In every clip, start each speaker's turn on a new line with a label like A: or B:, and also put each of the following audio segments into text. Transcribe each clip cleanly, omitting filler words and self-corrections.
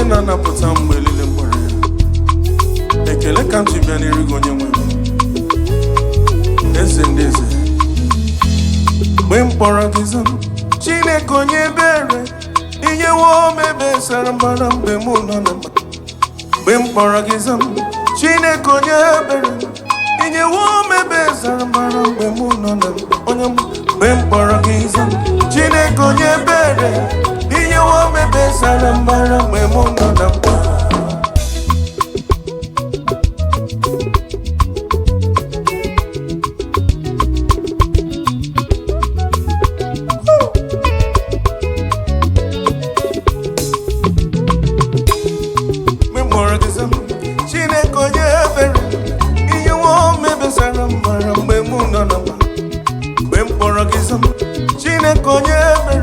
A: na pụta mgbe elile mkpọrọ ya. Ekele ka m ji bịa n'iru gị onye nwe m, eze ndị eze. Mgbe mkpọrọ gị zam, Chineke onye ebere, inyewo m ebe sara mbara mgbe mụ nọ na mba. Mgbe mkpọrọ gị zam, Chineke onye ebere, inyewo m ebe sara mbara mgbe mụ nọ na mba. Onye m mgbe mkpọrọ gị zam, Chineke onye ebere, inyewo m ebe sara mbara mgbe mụ nọ na mba. Chineke onye ebere, inyewo m ebe sara mbara mgbe mụ nọ na mba. Mgbe mkpọrọ gị zam, Chineke onye ebere,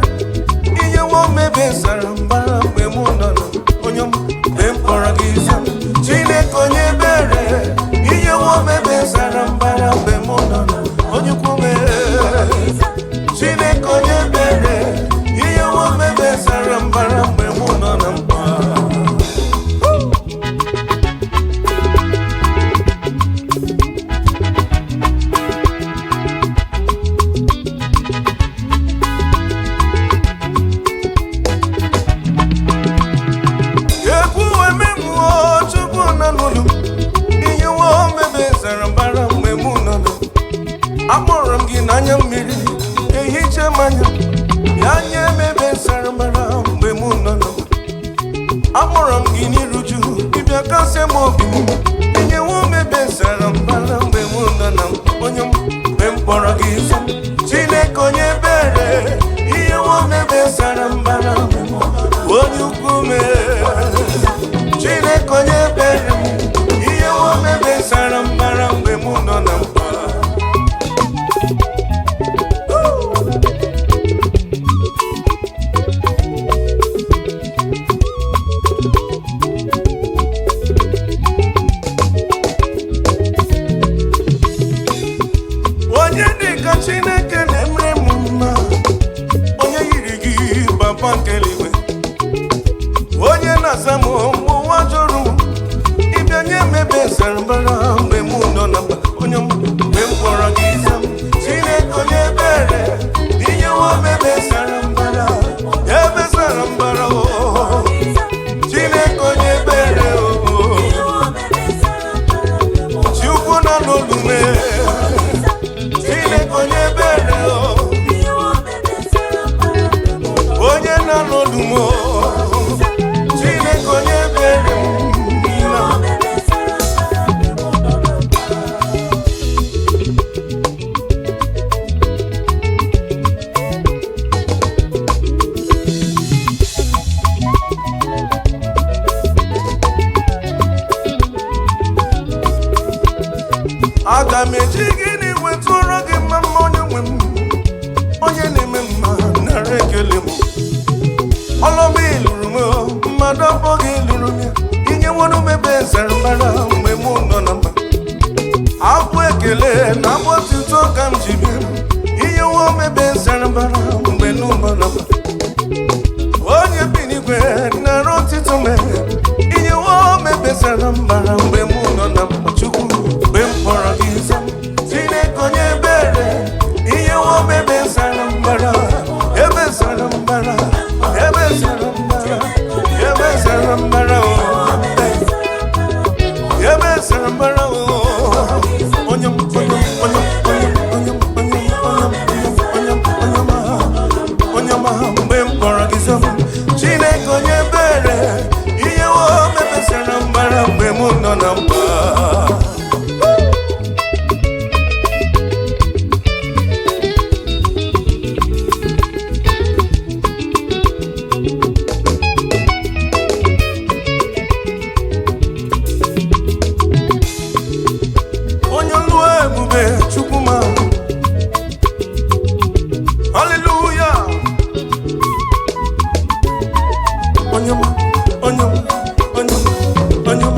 A: inyewo m ebe sara mbara mgbe mụ nọ na mba. Onye m mgbe mkpọrọ gị zam, Chineke onye ebere, inyewo m ebe sara mbara mgbe mụ nọ na mba. Onye ukwu m, Chineke onye ebere, inyewo m ebe sara mbara mgbe mụ nọ na mba. Akpọrọ m gị n'anya mmiri, ehicha m anya, ya nye m ebe sara mbara mgbe mụ nọ na mba. Akpọrọ m gị n'iruju, ịbịa kasịa m obi m, inyewo m ebe sara mbara mgbe mụ nọ na mba. Onye m mgbe mkpọrọ gị zam, Chineke onye ebere, inyewo m ebe sara mbara mgbe mụ nọ na mba. Onye ukwu m, Chineke onye ebere, inyewo m ebe sara mbara mgbe mụ nọ na mba. Onye dịka Chineke na-emere m mma, onye yiri gị papa nke eluigwe, onye na-asa m mgbe ụwa jụrụ m, ịbịa nye m ebe sara mbara mgbe mụ nọ na mba. Onye m mgbe m kpọrọ gị zam, Chineke onye ebere, inyewo m ebe sara mbara, ebe sara mbara. Chineke onye ebere, chi ukwu na n'olu m, Chineke onye ebere, onye na n'olu m, Chineke onye ebere. Aga m eji gịnị wetụrụ gị mma, onye nwe m, onye na-eme mma nara ekele m. Ọlụm iluru m, mmadụ abụghị iluru m ya, inyeworụ m ebe sara mbara mgbe mụ nọ na mba. Abụ ekele na abụ otuto ka m ji bịa, inyewo m ebe sara mbara mgbe mụ nọ na mba. Onye bi n'igwe nara otito m, inyewo m ebe sara mbara mgbe mụ nọ na mba. Chukwu mgbe m kpọrọ gị zam, Chineke onye ebere, inyewo m ebe sara mbara, ebe sara mbara, ebe sara mbara, ebe sara mbara, ebe sara mbara. Onye m, onye m, onye m, onye m, onye m, onye m, onye m, onye m, mgbe m kpọrọ gị zam, Chineke onye ebere, inyewo m ebe sara mbara mgbe mụ nọ na mba. Onye olu ebube Chukwuma, hallelujah. Onye m, onye m, onye m, onye m.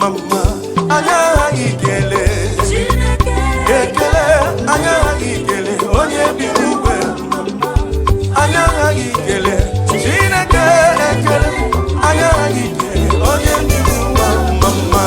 A: mama anya ikele ekele anya ikele onye bi n'igwe anya ikele Chineke ekele anya ikele onye bi n'igwe mama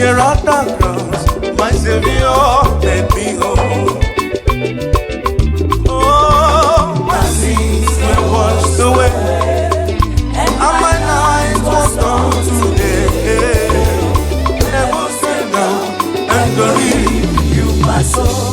A: Here at the cross, my Savior let me home. Oh, my sins were washed away, and my life was done today. Never say down and glory you my soul.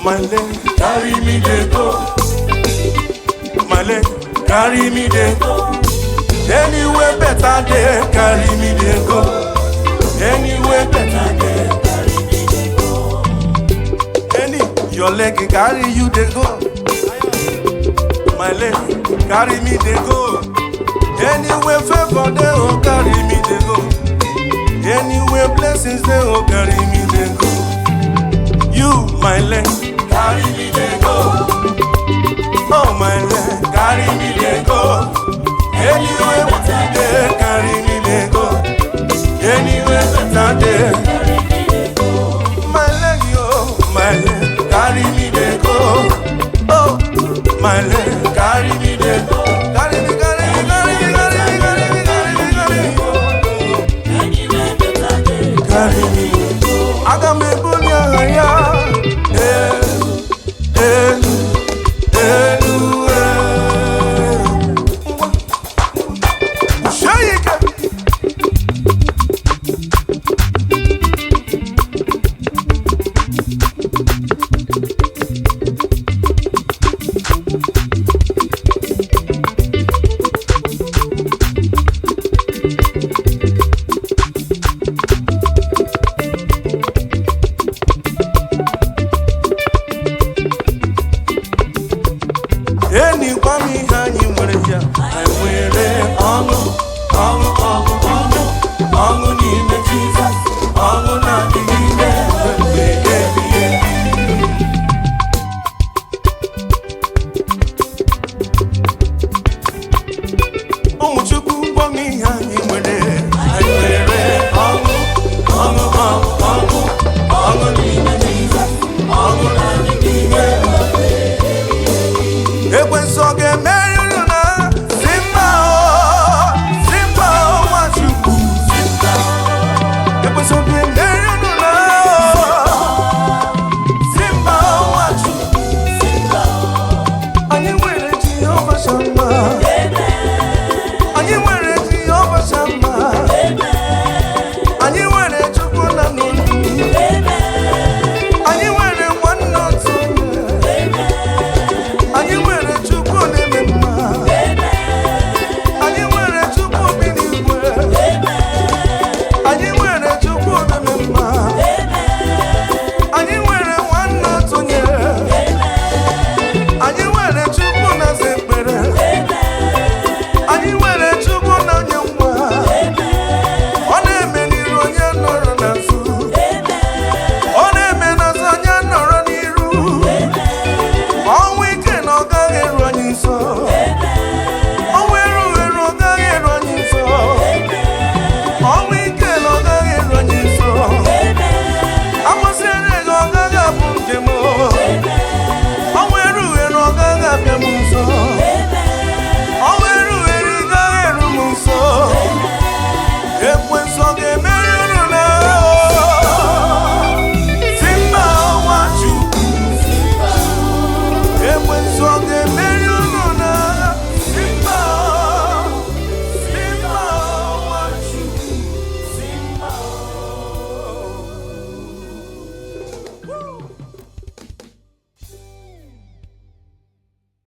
A: My leg, carry me they go. My leg, carry me they go. Anywhere better they carry me they go. Anywhere better they carry me they go. Your leg carry you they go. My leg, carry me they go. Anywhere favor they oh carry me they go. Anywhere blessings they oh carry me they go. You, my leg, carry me they go. Oh, my leg, carry me they go. Anywhere better they carry me they go. Anywhere better they carry me they go. My leg, carry me they go. Oh, my leg.